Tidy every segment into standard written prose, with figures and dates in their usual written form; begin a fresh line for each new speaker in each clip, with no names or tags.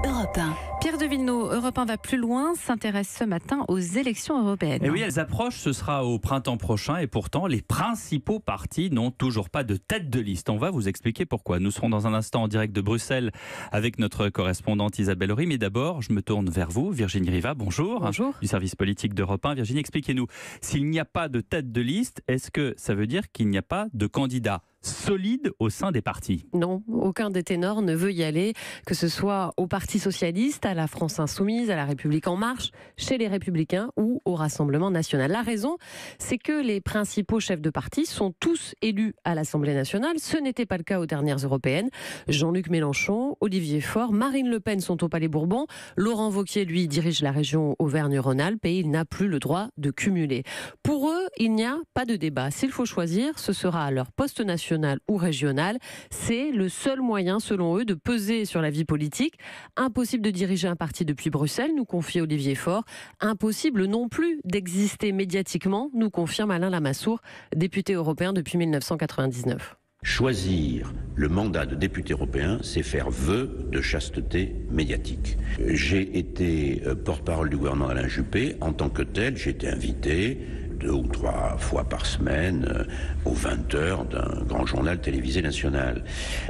Europe 1.
Pierre de Villeneuve, Europe 1 va plus loin, s'intéresse ce matin aux élections européennes.
Et oui, elles approchent, ce sera au printemps prochain et pourtant les principaux partis n'ont toujours pas de tête de liste. On va vous expliquer pourquoi. Nous serons dans un instant en direct de Bruxelles avec notre correspondante Isabelle Horry. Mais d'abord, je me tourne vers vous, Virginie Riva, bonjour.
Bonjour.
Du service politique d'Europe 1. Virginie, expliquez-nous, s'il n'y a pas de tête de liste, est-ce que ça veut dire qu'il n'y a pas de candidat solide au sein des partis?
Non, aucun des ténors ne veut y aller, que ce soit au Parti socialiste, à la France insoumise, à la République en marche, chez les Républicains ou au Rassemblement national. La raison, c'est que les principaux chefs de parti sont tous élus à l'Assemblée nationale. Ce n'était pas le cas aux dernières européennes. Jean-Luc Mélenchon, Olivier Faure, Marine Le Pen sont au Palais Bourbon. Laurent Wauquiez, lui, dirige la région Auvergne-Rhône-Alpes et il n'a plus le droit de cumuler. Pour eux, il n'y a pas de débat. S'il faut choisir, ce sera à leur poste national ou régional. C'est le seul moyen, selon eux, de peser sur la vie politique. Impossible de diriger un parti depuis Bruxelles, nous confie Olivier Faure. Impossible non plus d'exister médiatiquement, nous confirme Alain Lamassoure, député européen depuis 1999.
Choisir le mandat de député européen, c'est faire vœu de chasteté médiatique. J'ai été porte-parole du gouvernement Alain Juppé. En tant que tel, j'ai été invité 2 ou 3 fois par semaine aux 20h d'un grand journal télévisé national.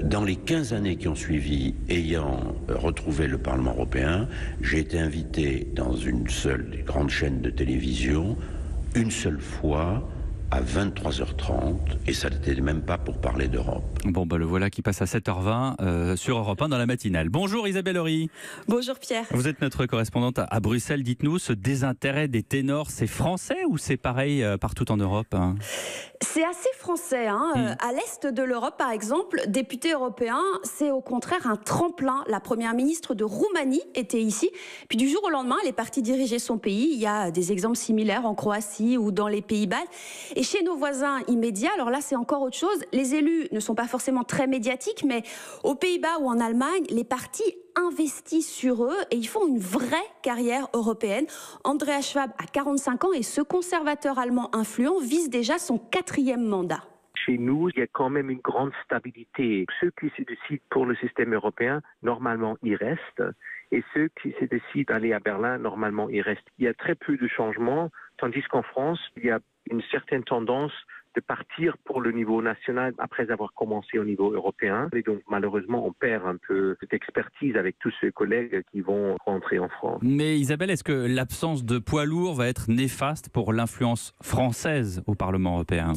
Dans les 15 années qui ont suivi, ayant retrouvé le Parlement européen, j'ai été invité dans une seule des grandes chaînes de télévision, une seule fois, à 23h30, et ça n'était même pas pour parler d'Europe.
Bon, le voilà qui passe à 7h20 sur Europe 1 dans la matinale. Bonjour Isabelle Horry.
Bonjour Pierre.
Vous êtes notre correspondante à Bruxelles. Dites-nous, ce désintérêt des ténors, c'est français ou c'est pareil partout en Europe?
C'est assez français. À l'est de l'Europe, par exemple, député européen, c'est au contraire un tremplin. La première ministre de Roumanie était ici. Puis du jour au lendemain, elle est partie diriger son pays. Il y a des exemples similaires en Croatie ou dans les Pays-Bas. Et chez nos voisins immédiats, alors là, c'est encore autre chose. Les élus ne sont pas forcément très médiatiques, mais aux Pays-Bas ou en Allemagne, les partis investissent sur eux et ils font une vraie carrière européenne. Andreas Schwab a 45 ans et ce conservateur allemand influent vise déjà son 4e mandat.
Chez nous, il y a quand même une grande stabilité. Ceux qui se décident pour le système européen, normalement, y restent. Et ceux qui se décident d'aller à Berlin, normalement, y restent. Il y a très peu de changements, tandis qu'en France, il y a une certaine tendance de partir pour le niveau national après avoir commencé au niveau européen. Et donc, malheureusement, on perd un peu cette expertise avec tous ces collègues qui vont rentrer en France.
Mais Isabelle, est-ce que l'absence de poids lourd va être néfaste pour l'influence française au Parlement européen ?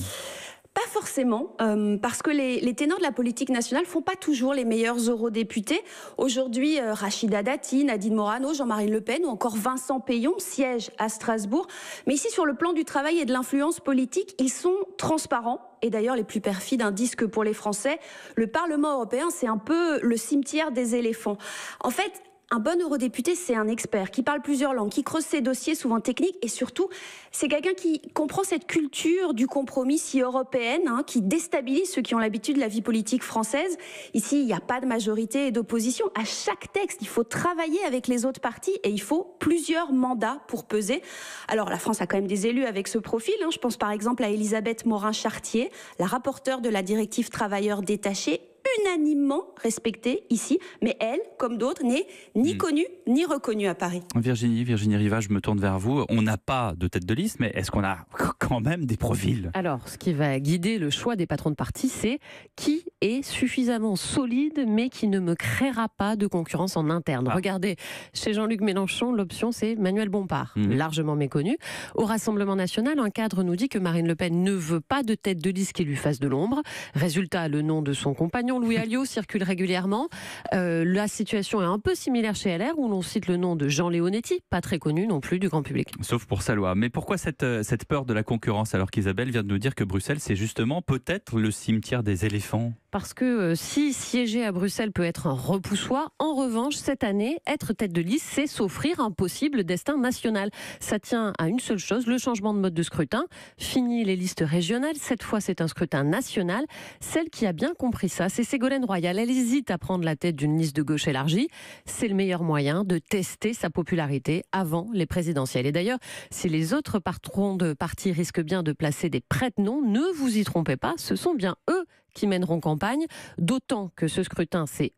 Pas forcément, parce que les ténors de la politique nationale font pas toujours les meilleurs eurodéputés. Aujourd'hui, Rachida Dati, Nadine Morano, Jean-Marie Le Pen ou encore Vincent Peillon siègent à Strasbourg. Mais ici, sur le plan du travail et de l'influence politique, ils sont transparents. Et d'ailleurs, les plus perfides indiquent que pour les Français, le Parlement européen, c'est un peu le cimetière des éléphants. En fait, un bon eurodéputé, c'est un expert qui parle plusieurs langues, qui creuse ses dossiers souvent techniques et surtout, c'est quelqu'un qui comprend cette culture du compromis si européenne, qui déstabilise ceux qui ont l'habitude de la vie politique française. Ici, il n'y a pas de majorité et d'opposition. À chaque texte, il faut travailler avec les autres partis et il faut plusieurs mandats pour peser. Alors, la France a quand même des élus avec ce profil. Je pense par exemple à Elisabeth Morin-Chartier, la rapporteure de la directive travailleurs détachés, unanimement respectée ici, mais elle, comme d'autres, n'est ni connue ni reconnue à Paris.
Virginie Riva, je me tourne vers vous. On n'a pas de tête de liste, mais est-ce qu'on a quand même des profils ?
Alors, ce qui va guider le choix des patrons de parti, c'est qui est suffisamment solide, mais qui ne me créera pas de concurrence en interne. Regardez, chez Jean-Luc Mélenchon, l'option, c'est Manuel Bompard, largement méconnu. Au Rassemblement national, un cadre nous dit que Marine Le Pen ne veut pas de tête de liste qui lui fasse de l'ombre. Résultat, le nom de son compagnon, Louis Alliot, circule régulièrement. La situation est un peu similaire chez LR, où l'on cite le nom de Jean Leonetti, pas très connu non plus du grand public.
Sauf pour sa loi. Mais pourquoi cette peur de la concurrence, alors qu'Isabelle vient de nous dire que Bruxelles, c'est justement peut-être le cimetière des éléphants ?
Parce que si siéger à Bruxelles peut être un repoussoir, en revanche, cette année, être tête de liste, c'est s'offrir un possible destin national. Ça tient à une seule chose, le changement de mode de scrutin. Fini les listes régionales, cette fois c'est un scrutin national. Celle qui a bien compris ça, c'est Ségolène Royal. Elle hésite à prendre la tête d'une liste de gauche élargie. C'est le meilleur moyen de tester sa popularité avant les présidentielles. Et d'ailleurs, si les autres patrons de partis risquent bien de placer des prête-noms, ne vous y trompez pas, ce sont bien eux qui mèneront campagne, d'autant que ce scrutin, c'est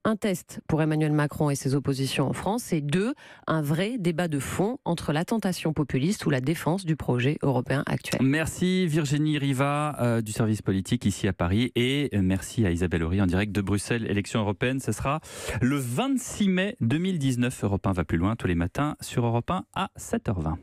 un test pour Emmanuel Macron et ses oppositions en France, et 2, un vrai débat de fond entre la tentation populiste ou la défense du projet européen actuel.
Merci Virginie Riva du service politique ici à Paris, et merci à Isabelle Horry en direct de Bruxelles. Élections européennes, ce sera le 26 mai 2019. Europe 1 va plus loin tous les matins sur Europe 1 à 7h20.